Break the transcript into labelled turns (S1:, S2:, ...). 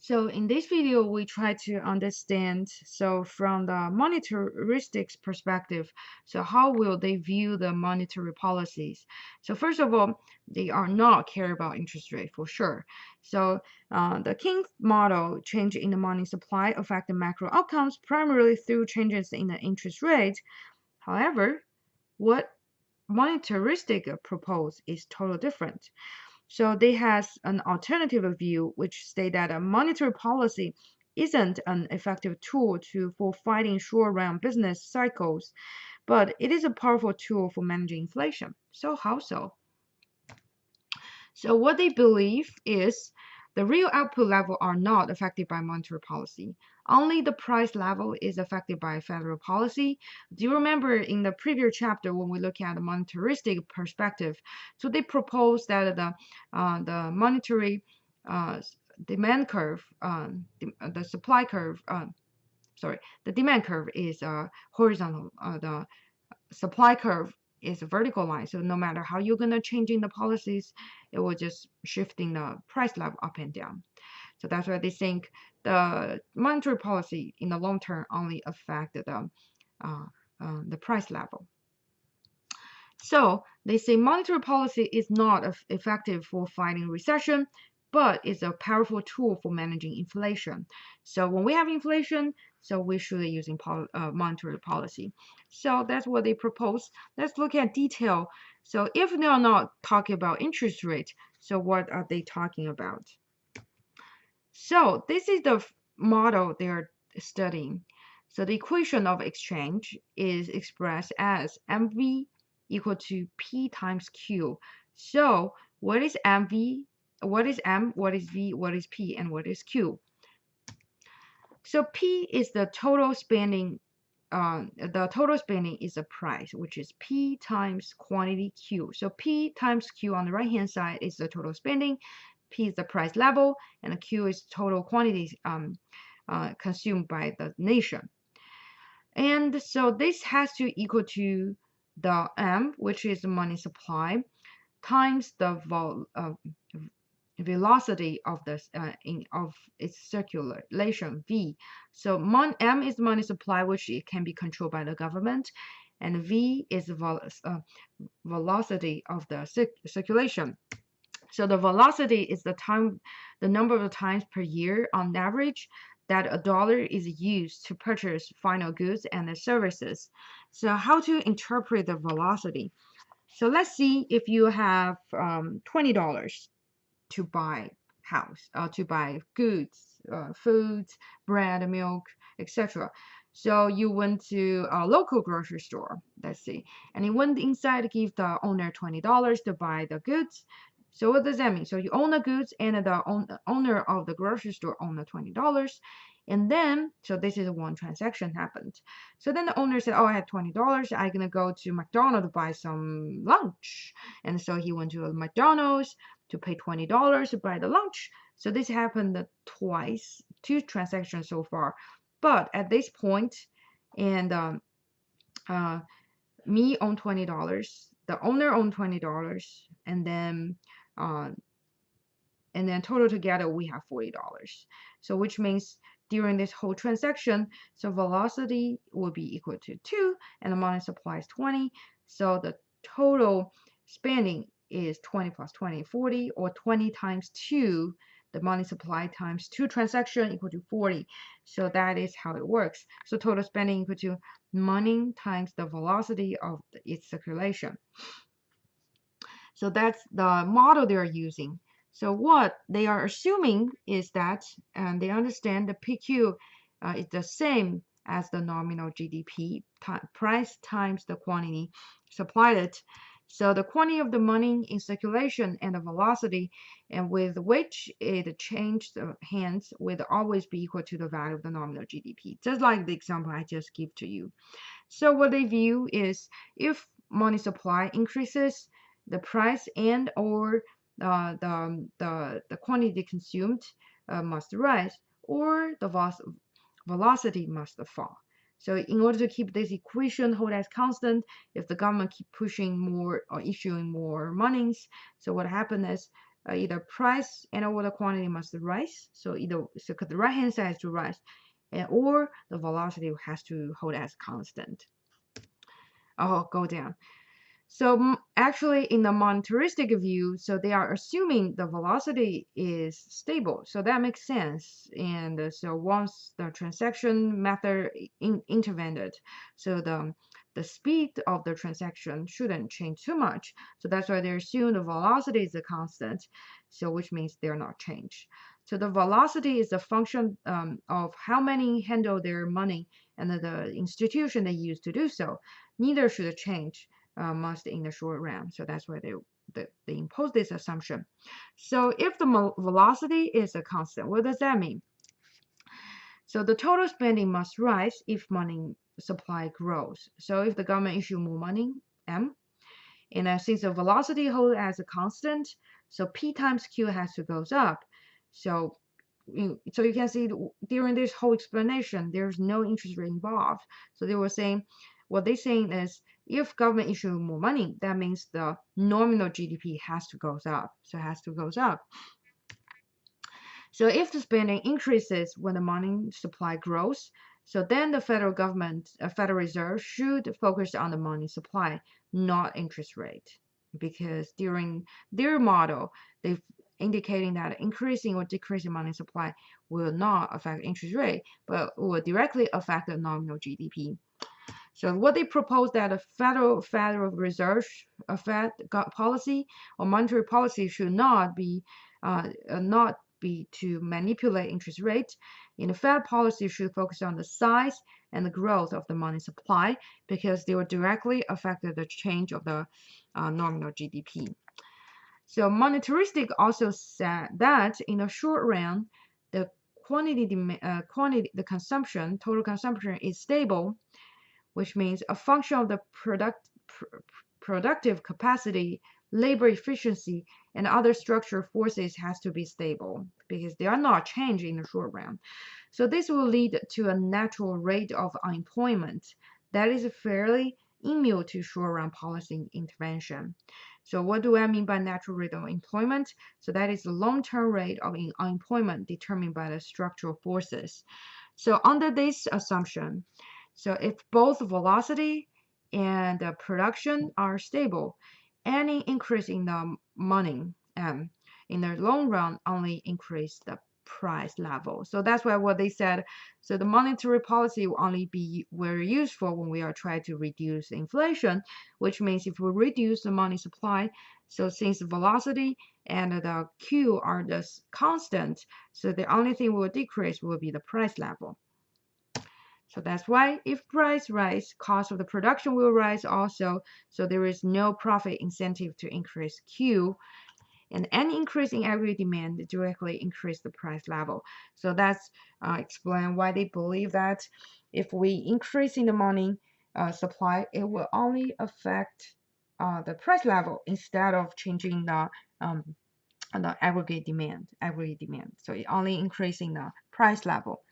S1: So in this video, we try to understand, so from the monetaristic perspective, so how will they view the monetary policies? So first of all, they are not care about interest rate for sure. So the King's model, change in the money supply, affect the macro outcomes primarily through changes in the interest rate. However, what monetaristic propose is totally different. So they has an alternative view which state that a monetary policy isn't an effective tool for fighting short-run business cycles, but it is a powerful tool for managing inflation. So how so? So what they believe is the real output level are not affected by monetary policy. Only the price level is affected by federal policy. Do you remember in the previous chapter when we look at the monetaristic perspective? So they propose that the monetary uh, demand curve, the supply curve, sorry, the demand curve is horizontal. The supply curve is a vertical line. So no matter how you're gonna changing the policies, it will just shifting the price level up and down. So that's why they think the monetary policy in the long term only affect the price level. So they say monetary policy is not effective for fighting recession, but it's a powerful tool for managing inflation. So when we have inflation, so we should be using monetary policy. So that's what they propose. Let's look at detail. So if they are not talking about interest rate, so what are they talking about? So this is the model they are studying. So the equation of exchange is expressed as MV equal to P times Q. So what is MV? What is M? What is V? What is P? And what is Q? So P is the total spending. The total spending is the price, which is P times quantity Q. So P times Q on the right hand side is the total spending. P is the price level, and the Q is total quantities consumed by the nation. And so this has to equal to the M, which is the money supply, times the velocity of of its circulation V. So M is money supply, which it can be controlled by the government, and V is the velocity of the circulation. So the velocity is the number of times per year on average that a dollar is used to purchase final goods and services. So how to interpret the velocity? So let's see if you have $20 to buy to buy goods, foods, bread, milk, etc. So you went to a local grocery store, let's see, and you went inside to give the owner $20 to buy the goods. So what does that mean? So you own the goods and the owner of the grocery store own the $20. And then, so this is one transaction happened. So then the owner said, oh, I have $20. I'm going to go to McDonald's to buy some lunch. And so he went to a McDonald's to pay $20 to buy the lunch. So this happened twice, two transactions so far. But at this point, and me own $20, the owner owned $20, and then total together we have $40. So which means during this whole transaction, so velocity will be equal to 2 and the money supply is 20. So the total spending is 20 plus 20, 40, or 20 times 2, the money supply times 2 transaction equal to 40. So that is how it works. So total spending equal to money times the velocity of its circulation. So that's the model they're using. So what they are assuming is that, and they understand the PQ is the same as the nominal GDP, price times the quantity supplied. So the quantity of the money in circulation and the velocity, and with which it changed hands, will always be equal to the value of the nominal GDP, just like the example I just give to you. So what they view is if money supply increases, the price and or the quantity consumed must rise, or the velocity must fall. So in order to keep this equation hold as constant, if the government keep pushing more or issuing more monies, so what happens is either price and or the quantity must rise. So the right hand side has to rise, or the velocity has to hold as constant. Oh, go down. So actually, in the monetaristic view, so they are assuming the velocity is stable. So that makes sense. And so once the transaction method intervened, so the speed of the transaction shouldn't change too much. So that's why they assume the velocity is a constant. So which means they're not changed. So the velocity is a function of how many handle their money and the institution they use to do so. Neither should change must in the short run. So that's why they impose this assumption. So if the velocity is a constant, what does that mean? So the total spending must rise if money supply grows. So if the government issue more money, M, and since the velocity holds as a constant, so P times Q has to goes up. So so you can see during this whole explanation, there's no interest rate involved. So they were saying, what they're saying is, if government issue more money, that means the nominal GDP has to goes up. So it has to goes up. So if the spending increases when the money supply grows, so then the federal government, Federal Reserve should focus on the money supply, not interest rate, because during their model, they've indicating that increasing or decreasing money supply will not affect interest rate, but will directly affect the nominal GDP. So what they propose that a Federal Reserve Fed policy or monetary policy should not be to manipulate interest rate. In the Fed policy should focus on the size and the growth of the money supply because they will directly affect the change of the nominal GDP. So monetaristic also said that in the short run, the the consumption, total consumption is stable, which means a function of the productive capacity, labor efficiency, and other structural forces has to be stable because they are not changing in the short run. So this will lead to a natural rate of unemployment that is fairly immune to short-run policy intervention. So what do I mean by natural rate of employment? So that is the long-term rate of unemployment determined by the structural forces. So under this assumption, so if both velocity and production are stable, any increase in the money in the long run only increase the price level. So that's why what they said. So the monetary policy will only be very useful when we are trying to reduce inflation, which means if we reduce the money supply, so since the velocity and the Q are the constant, so the only thing will decrease will be the price level. So that's why if price rise, cost of the production will rise also. So there is no profit incentive to increase Q. And any increase in aggregate demand directly increase the price level. So that's explain why they believe that if we increase in the money supply, it will only affect the price level instead of changing the aggregate demand. So it only increasing the price level.